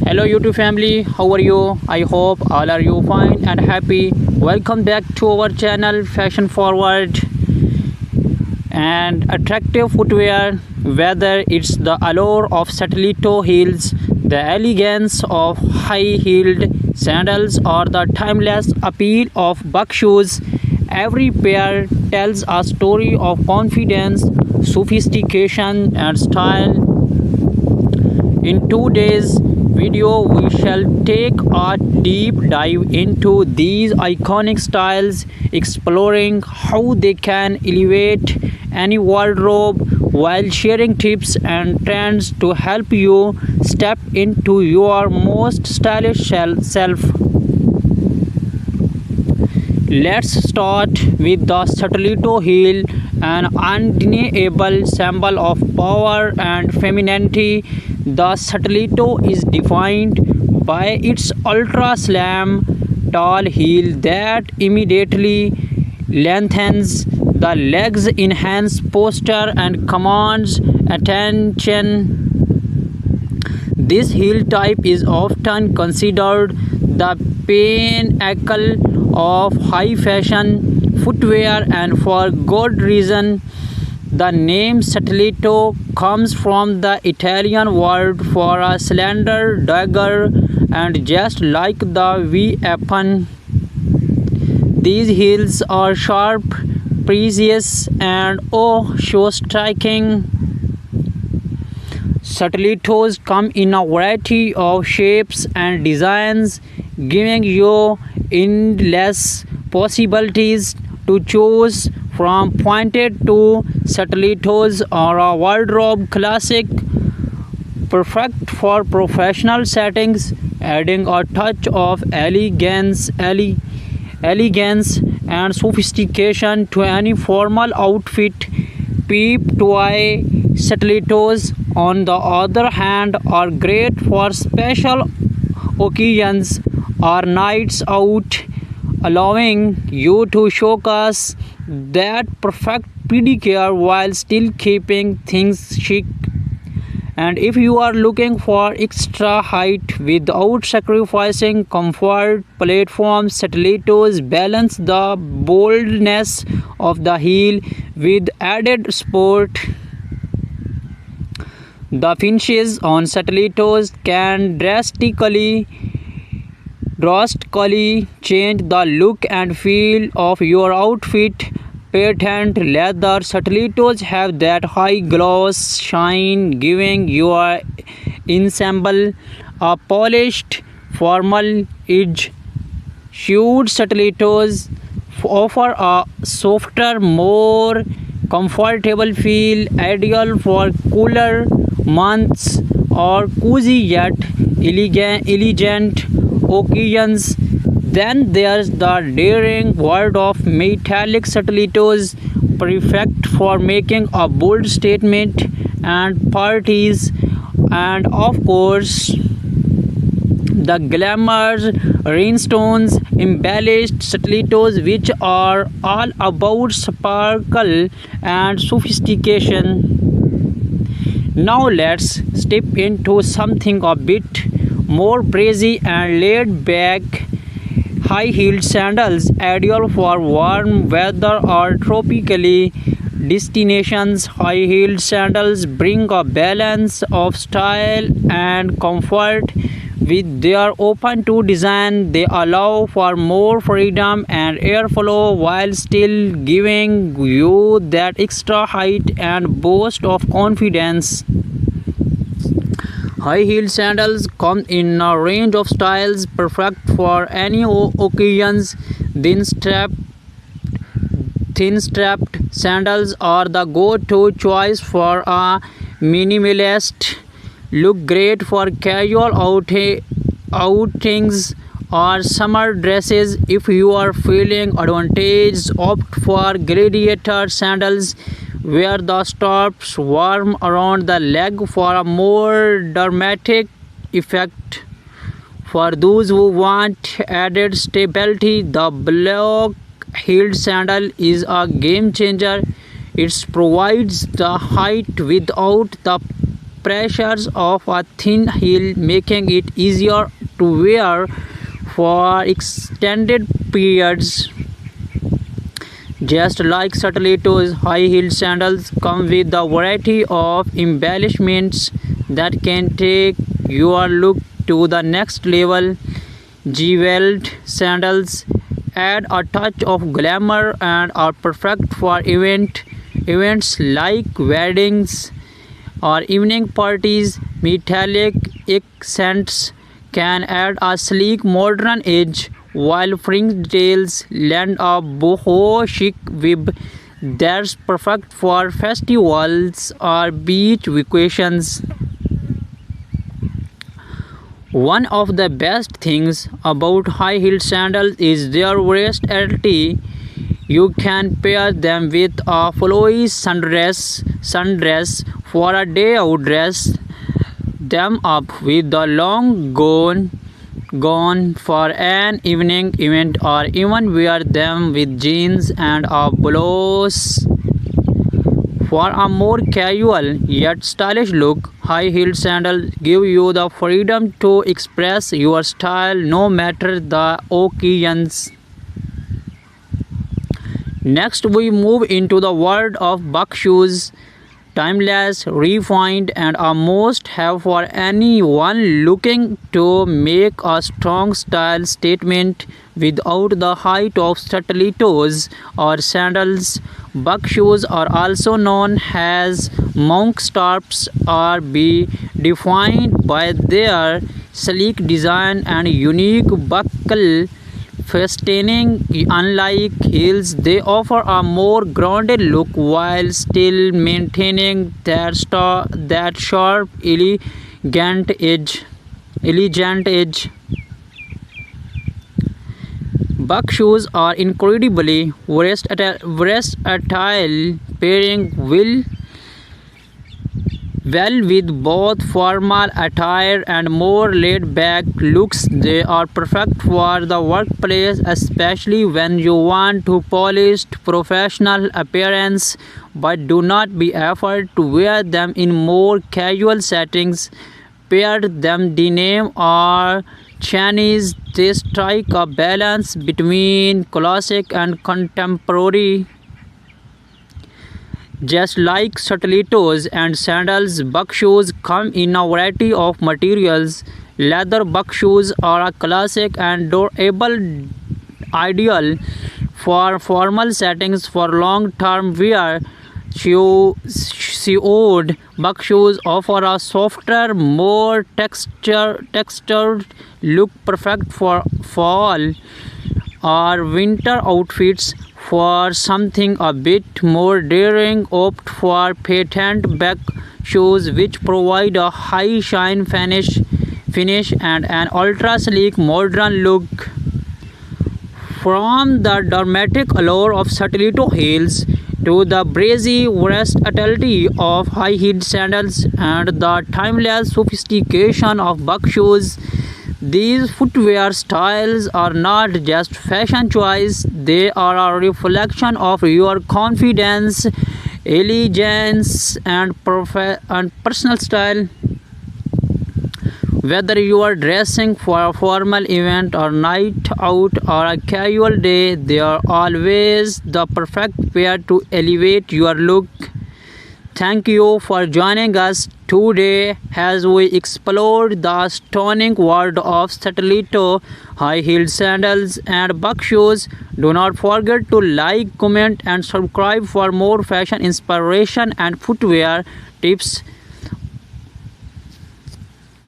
Hello YouTube family, how are you? I hope all are you fine and happy. Welcome back to our channel Fashion Forward and attractive footwear. Whether it's the allure of stiletto heels, the elegance of high-heeled sandals, or the timeless appeal of buck shoes, every pair tells a story of confidence, sophistication, and style. In today's video, we shall take a deep dive into these iconic styles, exploring how they can elevate any wardrobe while sharing tips and trends to help you step into your most stylish self. Let's start with the stiletto heel, an undeniable symbol of power and femininity. The stiletto is defined by its ultra-slim, tall heel that immediately lengthens the legs, enhances posture, and commands attention. This heel type is often considered the pinnacle of high fashion footwear, and for good reason. The name stiletto comes from the Italian word for a slender dagger, and just like the weapon, these heels are sharp, precious, and so striking. Stilettos come in a variety of shapes and designs, giving you endless possibilities to choose from. Pointed to stilettos are a wardrobe classic, perfect for professional settings, adding a touch of elegance and sophistication to any formal outfit. Peep toy stilettos, on the other hand, are great for special occasions or nights out, allowing you to showcase that perfect pedicure while still keeping things chic. And if you are looking for extra height without sacrificing comfort, platform stilettos balance the boldness of the heel with added sport. The finishes on stilettos can drastically change the look and feel of your outfit. Patent leather stilettos have that high gloss shine, giving your ensemble a polished, formal edge. Suede stilettos offer a softer, more comfortable feel, ideal for cooler months or cozy yet elegant occasions. Then there's the daring world of metallic stilettos, perfect for making a bold statement and parties. And of course, the glamour rhinestones embellished stilettos, which are all about sparkle and sophistication. Now let's step into something a bit more breezy and laid back. High-heeled sandals, ideal for warm weather or tropical destinations. High-heeled sandals bring a balance of style and comfort. With their open-toe design, they allow for more freedom and airflow while still giving you that extra height and boost of confidence. High-heeled sandals come in a range of styles, perfect for any occasions. Thin-strapped sandals are the go-to choice for a minimalist look, great for casual outings or summer dresses. If you are feeling advantaged, opt for gladiator sandals, where the straps warm around the leg for a more dramatic effect. For those who want added stability, the block-heeled sandal is a game changer. It provides the height without the pressures of a thin heel, making it easier to wear for extended periods. Just like Stilettos, high-heeled sandals come with a variety of embellishments that can take your look to the next level. Jeweled sandals add a touch of glamour and are perfect for events like weddings or evening parties. Metallic accents can add a sleek modern edge, while fringe details lend a boho chic vibe that's perfect for festivals or beach vacations. One of the best things about high-heeled sandals is their versatility. You can pair them with a flowy sundress for a day out, dress them up with the long gown for an evening event, or even wear them with jeans and a blouse for a more casual yet stylish look. High-heeled sandals give you the freedom to express your style no matter the occasions. Next, we move into the world of buck shoes. Timeless, refined, and a must-have for anyone looking to make a strong style statement without the height of stilettos or sandals. Buck shoes are also known as monk straps or be defined by their sleek design and unique buckle fastening. Unlike heels, they offer a more grounded look while still maintaining that sharp, elegant edge. Buck shoes are incredibly versatile, pairing well with both formal attire and more laid-back looks. They are perfect for the workplace, especially when you want to polished professional appearance, but do not be afraid to wear them in more casual settings. Pair them denim or chains. They strike a balance between classic and contemporary. Just like stilettos and sandals, buck shoes come in a variety of materials. Leather buck shoes are a classic and durable, ideal for formal settings. For long-term wear, Suede buck shoes offer a softer, more textured look, perfect for fall or winter outfits. For something a bit more daring, opt for patent buck shoes, which provide a high shine finish and an ultra sleek modern look. From the dramatic allure of stiletto heels to the breezy versatility of high-heeled sandals and the timeless sophistication of buck shoes, these footwear styles are not just fashion choice, they are a reflection of your confidence, elegance, and personal style. Whether you are dressing for a formal event or night out or a casual day, they are always the perfect pair to elevate your look. Thank you for joining us today as we explored the stunning world of stiletto, high-heeled sandals, and buck shoes. Do not forget to like, comment, and subscribe for more fashion inspiration and footwear tips.